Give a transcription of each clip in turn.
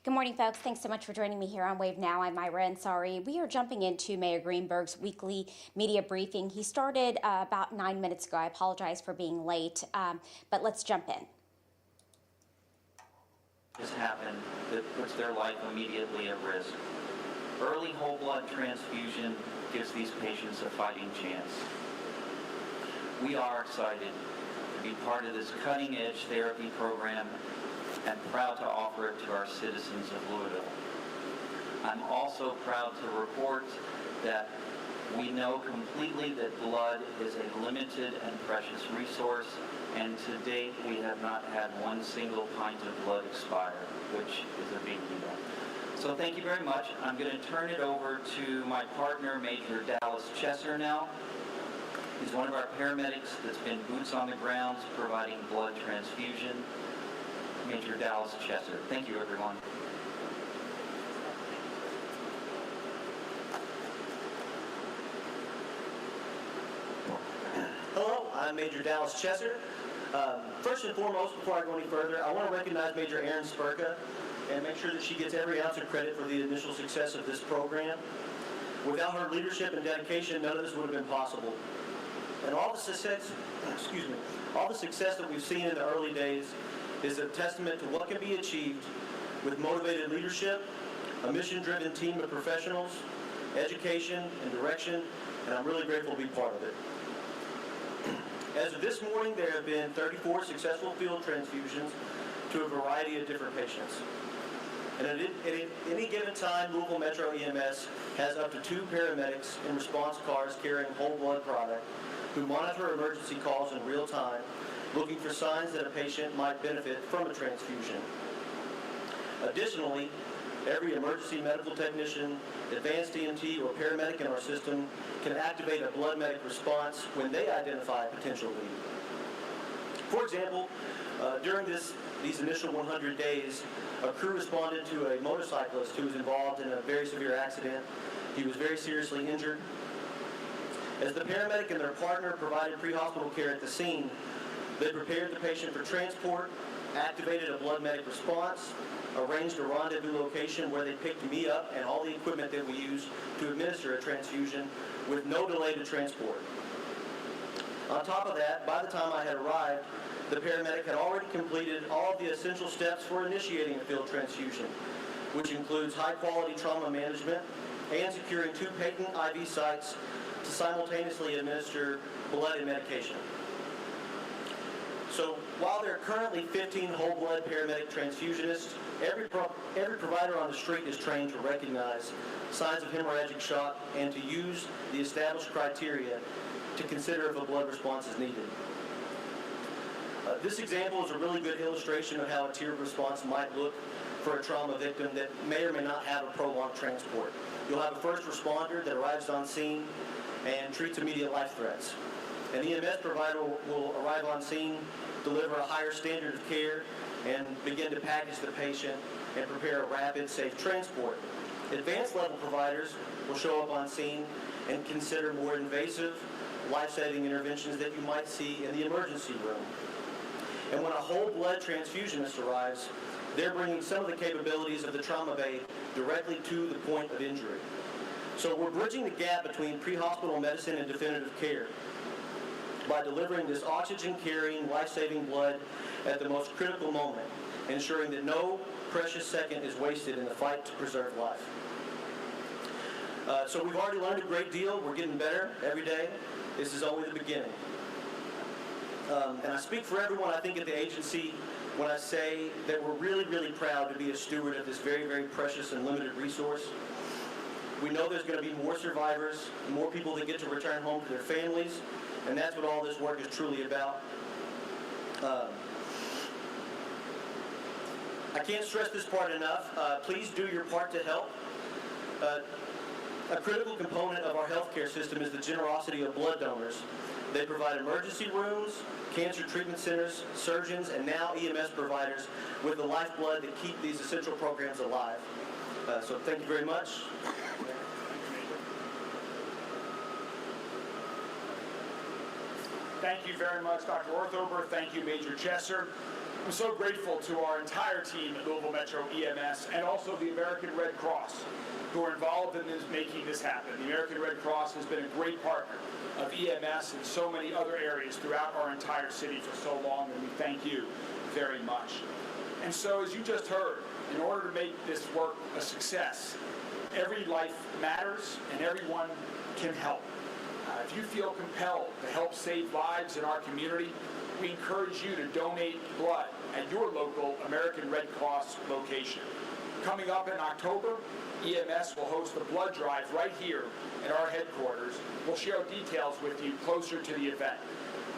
Good morning, folks. Thanks so much for joining me here on Wave Now. I'm Myra Ansari. We are jumping into Mayor Greenberg's weekly media briefing. He started about 9 minutes ago. I apologize for being late, but let's jump in. Has happened that puts their life immediately at risk. Early whole blood transfusion gives these patients a fighting chance. We are excited to be part of this cutting-edge therapy program and proud to offer it to our citizens of Louisville. I'm also proud to report that we know completely that blood is a limited and precious resource, and to date we have not had one single pint of blood expire, which is a big deal. So thank you very much. I'm going to turn it over to my partner, Major Dallas Chesser now. He's one of our paramedics that's been boots on the ground providing blood transfusion. Major Dallas Chesser. Thank you, everyone. Hello, I'm Major Dallas Chesser. First and foremost, before I go any further, I want to recognize Major Erin Spurka and make sure that she gets every ounce of credit for the initial success of this program. Without her leadership and dedication, none of this would have been possible. And all the success that we've seen in the early days is a testament to what can be achieved with motivated leadership, a mission-driven team of professionals, education and direction, and I'm really grateful to be part of it. As of this morning, there have been 34 successful field transfusions to a variety of different patients. And at any given time, Louisville Metro EMS has up to 2 paramedics in response cars carrying whole blood product who monitor emergency calls in real time, looking for signs that a patient might benefit from a transfusion. Additionally, every emergency medical technician, advanced EMT, or paramedic in our system can activate a blood medic response when they identify a potential lead. For example, during these initial 100 days, a crew responded to a motorcyclist who was involved in a very severe accident. He was very seriously injured. As the paramedic and their partner provided pre-hospital care at the scene, they prepared the patient for transport, activated a blood medic response, arranged a rendezvous location where they picked me up and all the equipment that we use to administer a transfusion with no delay to transport. On top of that, by the time I had arrived, the paramedic had already completed all of the essential steps for initiating a field transfusion, which includes high-quality trauma management and securing 2 patent IV sites to simultaneously administer blood and medication. So while there are currently 15 whole blood paramedic transfusionists, every provider on the street is trained to recognize signs of hemorrhagic shock and to use the established criteria to consider if a blood response is needed. This example is a really good illustration of how a tiered response might look for a trauma victim that may or may not have a prolonged transport. You'll have a first responder that arrives on scene and treats immediate life threats. An EMS provider will arrive on scene, deliver a higher standard of care, and begin to package the patient and prepare a rapid, safe transport. Advanced level providers will show up on scene and consider more invasive, life-saving interventions that you might see in the emergency room. And when a whole blood transfusionist arrives, they're bringing some of the capabilities of the trauma bay directly to the point of injury. So we're bridging the gap between pre-hospital medicine and definitive care by delivering this oxygen-carrying, life-saving blood at the most critical moment, ensuring that no precious second is wasted in the fight to preserve life. So we've already learned a great deal. We're getting better every day. This is only the beginning. And I speak for everyone, I think, at the agency when I say that we're really, really proud to be a steward of this very, very precious and limited resource. We know there's going to be more survivors, more people that get to return home to their families, and that's what all this work is truly about. I can't stress this part enough. Please do your part to help. A critical component of our healthcare system is the generosity of blood donors. They provide emergency rooms, cancer treatment centers, surgeons, and now EMS providers with the lifeblood that keep these essential programs alive. So thank you very much. Thank you very much, Dr. Orthober. Thank you, Major Chesser. I'm so grateful to our entire team at Louisville Metro EMS and also the American Red Cross who are involved in making this happen. The American Red Cross has been a great partner of EMS in so many other areas throughout our entire city for so long, and we thank you very much. And so, as you just heard, in order to make this work a success, every life matters and everyone can help. If you feel compelled to help save lives in our community, we encourage you to donate blood at your local American Red Cross location. Coming up in October, EMS will host a blood drive right here at our headquarters. We'll share details with you closer to the event.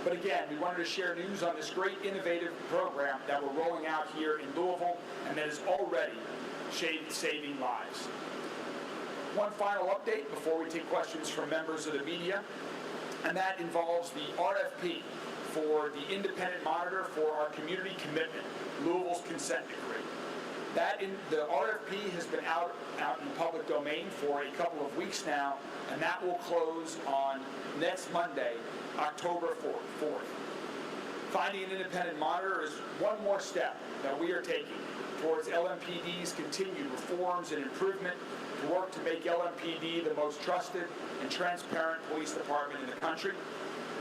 But again, we wanted to share news on this great innovative program that we're rolling out here in Louisville and that is already saving lives. One final update before we take questions from members of the media, and that involves the RFP for the independent monitor for our community commitment, Louisville's consent decree. The RFP has been out in the public domain for a couple of weeks now, and that will close on next Monday, October 4th. Finding an independent monitor is one more step that we are taking towards LMPD's continued reforms and improvement to work to make LMPD the most trusted and transparent police department in the country.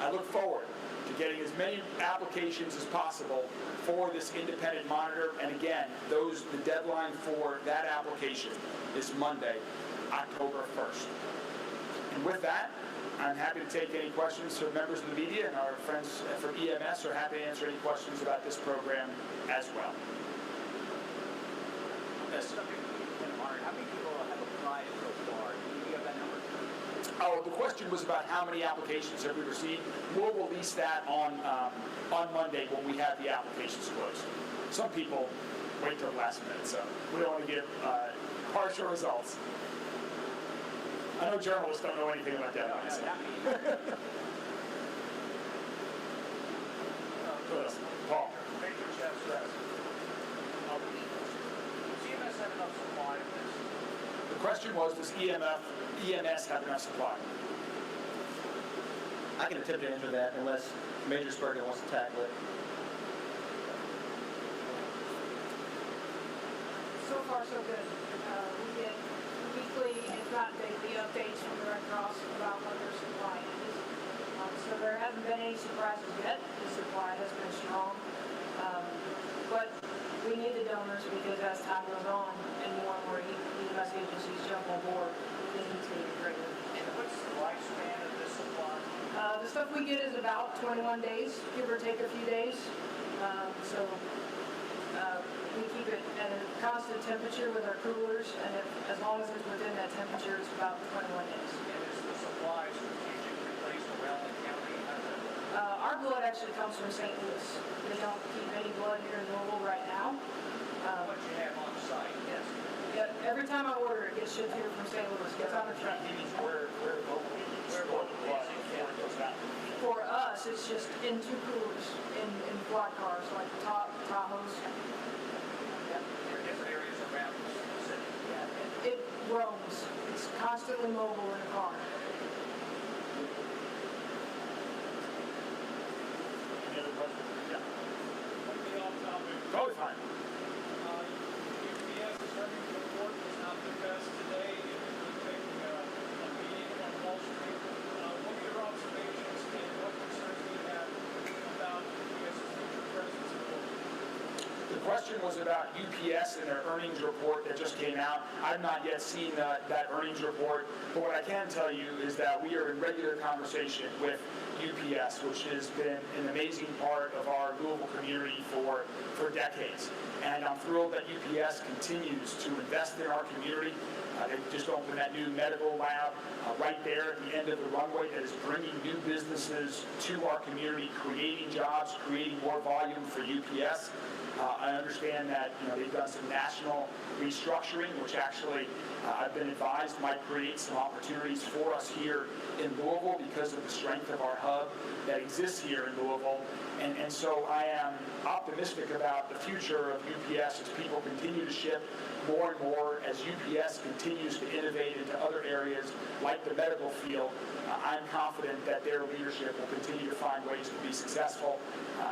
I look forward to getting as many applications as possible for this independent monitor, and again, the deadline for that application is Monday, October 1st. And with that, I'm happy to take any questions from members of the media, and our friends from EMS are happy to answer any questions about this program as well. Yes. How many people have applied so far? Do you have that number? Oh, the question was about how many applications have we received. We'll release that on Monday when we have the applications closed. Some people wait till the last minute, so we don't want to give partial results. I know journalists don't know anything about that. Paul. Major chef says, does CMS have enough supply of this? The question was, does EMS have enough supply? I can attempt to answer that unless Major Spurgeon wants to tackle it. So far, so good. We get weekly, if not daily, updates from the Red Cross about what their supply is. So there haven't been any surprises yet. The supply has been strong. But we need the donors because as time goes on and more and more EMS agencies jump on board, the needs get greater. And what's the lifespan of this supply? The stuff we get is about 21 days, give or take a few days. We keep it at a constant temperature with our coolers, and as long as it's within that temperature, it's about 21 days. And is the supply strategically placed around the county? Our blood actually comes from St. Louis. They don't keep any blood here in Louisville right now. What you have on site? Yes. Yeah, every time I order, it gets shipped here from St. Louis. Gets on the truck. Where local blood before it goes out. For us, it's just in two coolers in quad cars, like Tahoes. There are different areas around the city. Yeah, it roams. It's constantly mobile in a car. Any other questions? Yeah. Totally fine. UPS is having to report was not the best today. It was taking a meeting on Wall Street. What are your observations and what concerns do you have about UPS's future presence in Louisville? The question was about UPS and their earnings report that just came out. I've not yet seen that earnings report, but what I can tell you is that we are in regular conversation with UPS, which has been an amazing part of our Louisville community for decades. And I'm thrilled that UPS continues to invest in our community. They just opened that new medical lab right there at the end of the runway that is bringing new businesses to our community, creating jobs, creating more volume for UPS. I understand that they've done some national restructuring, which actually I've been advised might create some opportunities for us here in Louisville because of the strength of our hub that exists here in Louisville. And so I am optimistic about the future of UPS as people continue to ship more and more, as UPS continues continues to innovate into other areas like the medical field, I'm confident that their leadership will continue to find ways to be successful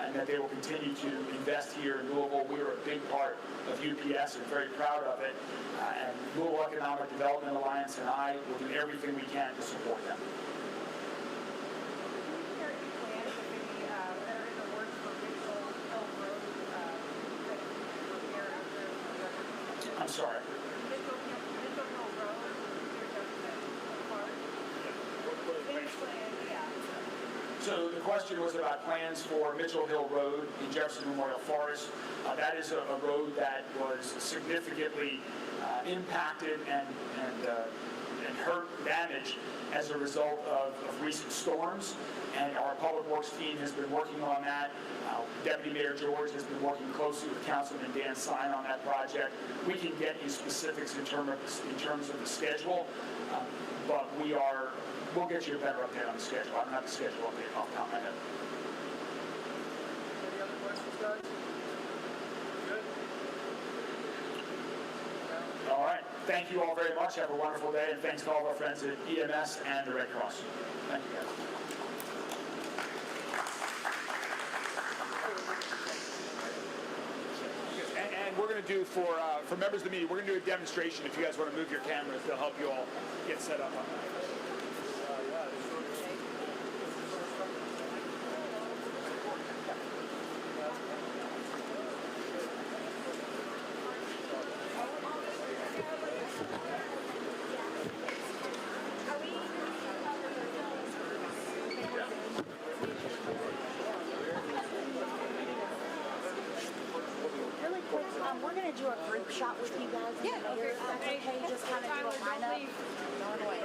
and that they will continue to invest here in Louisville. We are a big part of UPS and very proud of it. And Louisville Economic Development Alliance and I will do everything we can to support them. I'm sorry. So the question was about plans for Mitchell Hill Road in Jefferson Memorial Forest. That is a road that was significantly impacted and hurt, damaged as a result of recent storms. And our Public Works team has been working on that. Deputy Mayor George has been working closely with Councilman Dan Sine on that project. We can get you specifics in terms of the schedule, but we'll get you a better update on the schedule. I don't have the schedule update off the top of my head. Any other questions, guys? Good? All right. Thank you all very much. Have a wonderful day, and thanks to all of our friends at EMS and the Red Cross. Thank you, guys. And we're going to do, for members of the media, we're going to do a demonstration. If you guys want to move your cameras, they'll help you all get set up on that. Really quick, we're going to do a group shot with you guys. Yeah, okay. That's okay, just kind of do a lineup. Going away.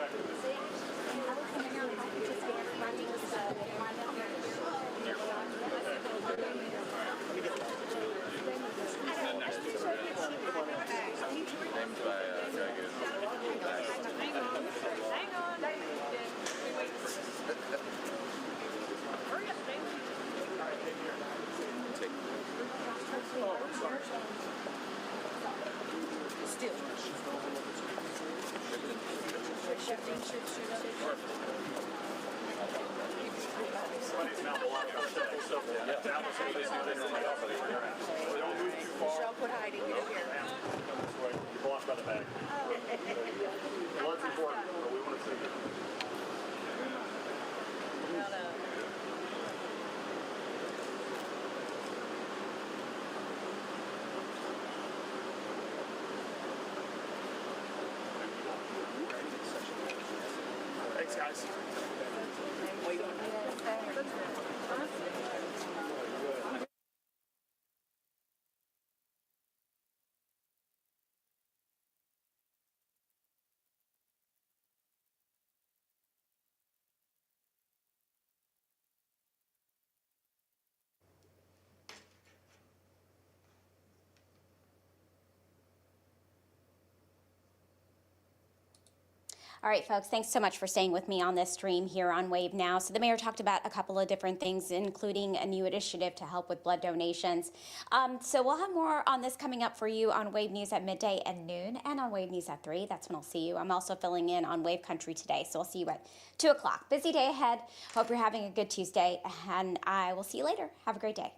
Just stand right in this line up Hang on. Hurry up, baby. Still. Shifting, shoot up. Somebody's now blocking our stuff, so that was somebody's we don't move too far. Michelle, quit hiding, get in here. You're blocked by the bag. Blood's important, but we want to see it. Thanks, guys. All right, folks, thanks so much for staying with me on this stream here on Wave Now. So the mayor talked about a couple of different things, including a new initiative to help with blood donations. So we'll have more on this coming up for you on Wave News at midday and noon, and on Wave News at 3. That's when I'll see you. I'm also filling in on Wave Country today, so I'll see you at 2 o'clock. Busy day ahead. Hope you're having a good Tuesday, and I will see you later. Have a great day.